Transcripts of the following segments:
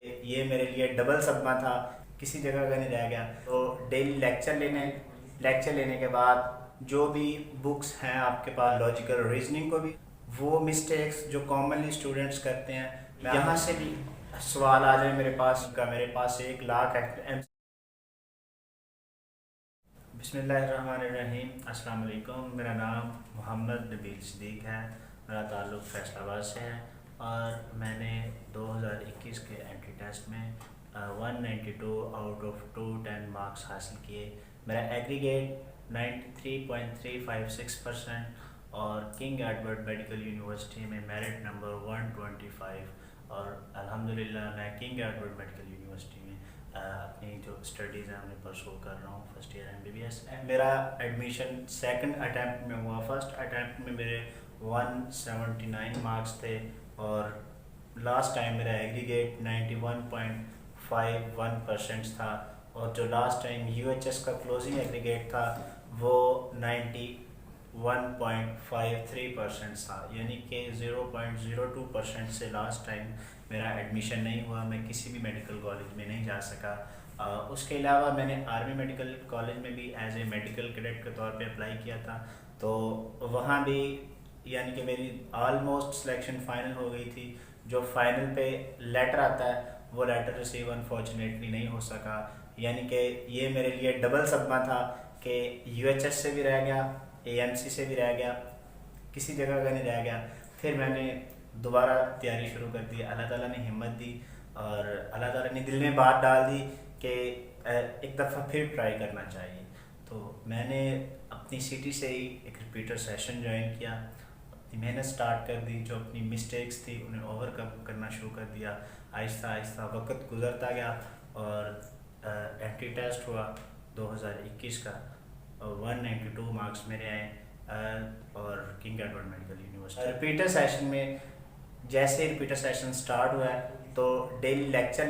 ये मेरे लिए डबल सदमा था, किसी जगह का नहीं रह गया। तो डेली लेक्चर लेने के बाद जो भी बुक्स हैं आपके पास, लॉजिकल रीजनिंग को भी, वो मिस्टेक्स जो कॉमनली स्टूडेंट्स करते हैं, यहाँ से भी सवाल आ जाए मेरे पास 1 लाख बिस्मिल्लाहिर्रहमानिर्रहीम। अस्सलाम वालेकुम। मेरा नाम मोहम्मद नबील सिद्दीक है। मेरा ताल्लुक़ फैसलाबाद से है और मैंने 2021 के एंट्री टेस्ट में 192 आउट ऑफ 210 मार्क्स हासिल किए। मेरा एग्रीगेट 93.356% और किंग एडवर्ड मेडिकल यूनिवर्सिटी में मेरिट नंबर 125। और अल्हम्दुलिल्लाह मैं किंग एडवर्ड मेडिकल यूनिवर्सिटी में अपनी जो स्टडीज़ हैं उन्हें परसू कर रहा हूँ। First year MBBS। मेरा एडमिशन सेकंड अटैम्प्ट में हुआ। फर्स्ट अटैम्प्ट में मेरे 179 मार्क्स थे और लास्ट टाइम मेरा एग्रीगेट 91.51% था और जो लास्ट टाइम UHS का क्लोजिंग एग्रीगेट था वो 91.53% था, यानी कि 0.02% से लास्ट टाइम मेरा एडमिशन नहीं हुआ। मैं किसी भी मेडिकल कॉलेज में नहीं जा सका। उसके अलावा मैंने आर्मी मेडिकल कॉलेज में भी एज ए मेडिकल कैडेट के तौर पे अप्लाई किया था, तो वहाँ भी यानी कि मेरी ऑलमोस्ट सिलेक्शन फाइनल हो गई थी। जो फाइनल पे लेटर आता है वो लेटर रिसीव अनफॉर्चुनेटली नहीं हो सका, यानी कि ये मेरे लिए डबल सदमा था कि UHS से भी रह गया, AMC से भी रह गया, किसी जगह का नहीं रह गया। फिर मैंने दोबारा तैयारी शुरू कर दी। अल्लाह ताला ने हिम्मत दी और अल्लाह ताला ने दिल में बात डाल दी कि एक दफ़ा फिर ट्राई करना चाहिए। तो मैंने अपनी सिटी से ही एक रिपीटर सेशन ज्वाइन किया, अपनी मेहनत स्टार्ट कर दी, जो अपनी मिस्टेक्स थी उन्हें ओवरकम करना शुरू कर दिया। आहिस्ता आहिस्ता वक्त गुजरता गया और एंट्री टेस्ट हुआ 2021 का और 192 मार्क्स मेरे आए और king Edward medical university. Repeater session में जैसे रिपीटर सेशन स्टार्ट हुआ है तो डेली लेक्चर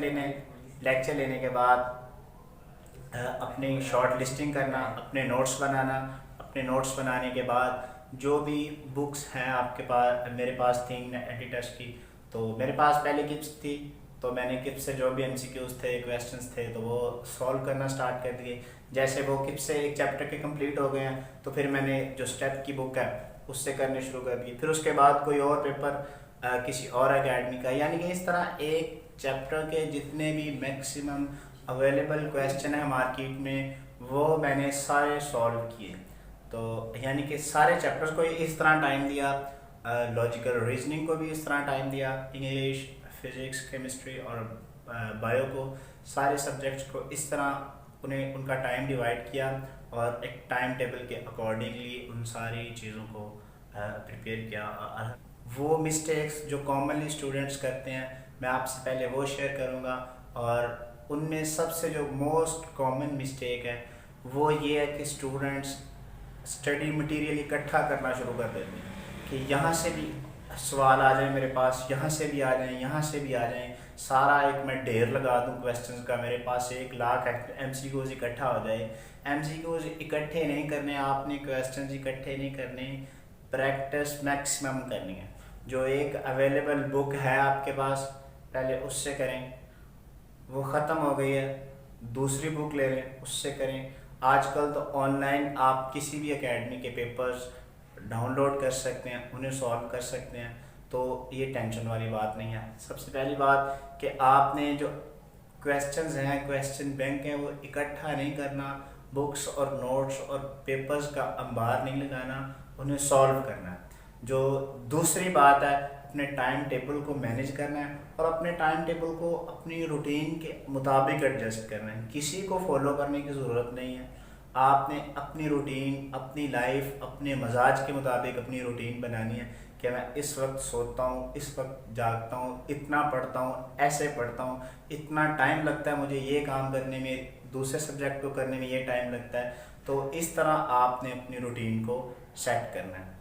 लेने के बाद अपनी शॉर्ट लिस्टिंग करना, अपने नोट्स बनाने के बाद जो भी बुक्स हैं आपके पास, मेरे पास थी एंट्री टेस्ट की, तो मेरे पास पहले किप्स थी, तो मैंने किप्स से जो भी MCQs थे, क्वेश्चंस थे, तो वो सॉल्व करना स्टार्ट कर दिए। जैसे वो किप्स से एक चैप्टर के कंप्लीट हो गए हैं तो फिर मैंने जो स्टेप की बुक है उससे करने शुरू कर दिए। फिर उसके बाद कोई और पेपर किसी और एकेडमी का, यानी कि इस तरह एक चैप्टर के जितने भी मैक्सिमम अवेलेबल क्वेश्चन है मार्केट में वो मैंने सारे सॉल्व किए। तो यानी कि सारे चैप्टर्स को इस तरह टाइम दिया, लॉजिकल रीजनिंग को भी इस तरह टाइम दिया, इंग्लिश, फिज़िक्स, केमिस्ट्री और बायो को, सारे सब्जेक्ट्स को इस तरह उन्हें उनका टाइम डिवाइड किया और एक टाइम टेबल के अकॉर्डिंगली उन सारी चीज़ों को प्रिपेयर किया। वो मिस्टेक्स जो कॉमनली स्टूडेंट्स करते हैं मैं आपसे पहले वो शेयर करूँगा और उनमें सबसे जो मोस्ट कॉमन मिस्टेक है वो ये है कि स्टूडेंट्स स्टडी मटेरियल इकट्ठा करना शुरू कर देते हैं कि यहाँ से भी सवाल आ जाए मेरे पास, यहाँ से भी आ जाएं, यहाँ से भी आ जाएं, सारा एक मैं ढेर लगा दूँ क्वेश्चंस का। मेरे पास 1 लाख MCQs इकट्ठा हो जाए। MCQs इकट्ठे नहीं करने आपने, क्वेश्चंस इकट्ठे नहीं करने, प्रैक्टिस मैक्सिमम करनी है। जो एक अवेलेबल बुक है आपके पास पहले उससे करें, वो ख़त्म हो गई है दूसरी बुक ले लें उससे करें। आजकल तो ऑनलाइन आप किसी भी एकेडमी के पेपर्स डाउनलोड कर सकते हैं, उन्हें सॉल्व कर सकते हैं, तो ये टेंशन वाली बात नहीं है। सबसे पहली बात कि आपने जो क्वेश्चंस हैं, क्वेश्चन बैंक हैं, वो इकट्ठा नहीं करना, बुक्स और नोट्स और पेपर्स का अंबार नहीं लगाना, उन्हें सॉल्व करना है। जो दूसरी बात है, अपने टाइम टेबल को मैनेज करना है और अपने टाइम टेबल को अपनी रूटीन के मुताबिक एडजस्ट करना है। किसी को फॉलो करने की ज़रूरत नहीं है। आपने अपनी रूटीन, अपनी लाइफ, अपने मजाज के मुताबिक अपनी रूटीन बनानी है कि मैं इस वक्त सोता हूँ, इस वक्त जागता हूँ, इतना पढ़ता हूँ, ऐसे पढ़ता हूँ, इतना टाइम लगता है मुझे ये काम करने में, दूसरे सब्जेक्ट को करने में ये टाइम लगता है। तो इस तरह आपने अपनी रूटीन को सेट करना है।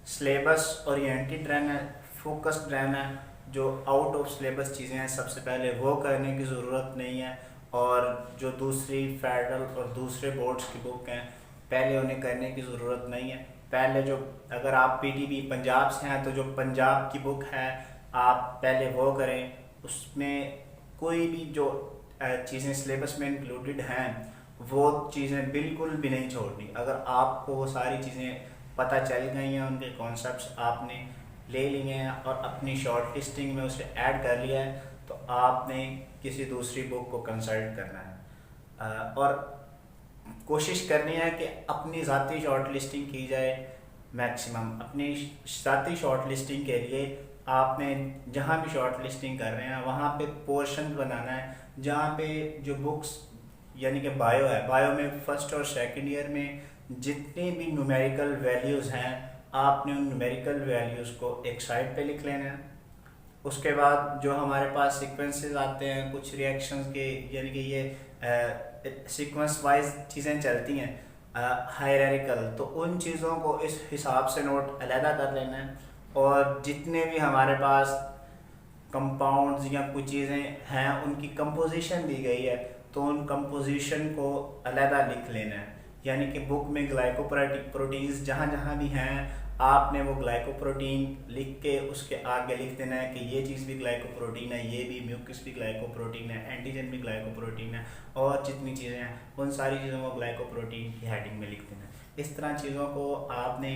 सिलेबस ओरिएंटेड रहना है, फोकस्ड रहना है। जो आउट ऑफ सिलेबस चीज़ें हैं सबसे पहले वो करने की ज़रूरत नहीं है और जो दूसरी फेडरल और दूसरे बोर्ड्स की बुक हैं पहले उन्हें करने की ज़रूरत नहीं है। पहले जो, अगर आप PTB पंजाब से हैं तो जो पंजाब की बुक है आप पहले वो करें, उसमें कोई भी जो चीज़ें सिलेबस में इंक्लूडेड हैं वो चीज़ें बिल्कुल भी नहीं छोड़नी। अगर आपको वो सारी चीज़ें पता चल गई हैं, उनके कॉन्सेप्ट्स आपने ले लिए हैं और अपनी शॉर्ट लिस्टिंग में उसे ऐड कर लिया है, तो आपने किसी दूसरी बुक को कंसल्ट करना है और कोशिश करनी है कि अपनी ज़ाती शॉर्ट लिस्टिंग की जाए। मैक्सिमम अपनी ज़ाती शॉर्ट लिस्टिंग के लिए आपने जहाँ भी शॉर्ट लिस्टिंग कर रहे हैं वहाँ पे पोर्शन बनाना है, जहाँ पे जो बुक्स यानी कि बायो है, बायो में फर्स्ट और सेकंड ईयर में जितनी भी न्यूमेरिकल वैल्यूज़ हैं आपने उन न्यूमेरिकल वैल्यूज़ को एक साइड पे लिख लेना है। उसके बाद जो हमारे पास सीक्वेंसेस आते हैं कुछ रिएक्शंस के, यानी कि ये सीक्वेंस वाइज चीज़ें चलती हैं हायरार्किकल, तो उन चीज़ों को इस हिसाब से नोट अलहदा कर लेना है। और जितने भी हमारे पास कंपाउंड्स या कुछ चीज़ें हैं उनकी कंपोजिशन दी गई है तो उन कंपोजिशन को अलहदा लिख लेना है। यानी कि बुक में ग्लाइकोप्रोटीन्स जहाँ जहाँ भी हैं आपने वो ग्लाइकोप्रोटीन लिख के उसके आगे लिख देना है कि ये चीज़ भी ग्लाइकोप्रोटीन है, ये भी म्यूकस भी ग्लाइकोप्रोटीन है, एंटीजन भी ग्लाइकोप्रोटीन है, और जितनी चीज़ें हैं उन सारी चीज़ों को ग्लाइकोप्रोटीन की हेडिंग में लिख देना है। इस तरह चीज़ों को आपने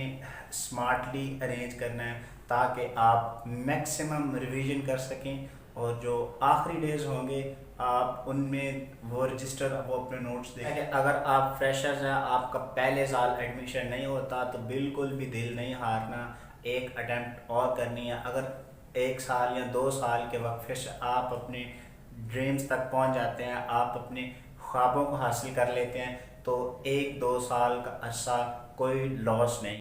स्मार्टली अरेंज करना है ताकि आप मैक्सिमम रिवीजन कर सकें और जो आखिरी डेज होंगे आप उनमें वो रजिस्टर वो अपने नोट्स देखें। अगर आप फ्रेशर्स हैं, आपका पहले साल एडमिशन नहीं होता तो बिल्कुल भी दिल नहीं हारना, एक अटेम्प्ट और करनी है। अगर 1 साल या 2 साल के वक्फे से आप अपने ड्रीम्स तक पहुंच जाते हैं, आप अपने ख्वाबों को हासिल कर लेते हैं, तो 1-2 साल का अरसा कोई लॉस नहीं।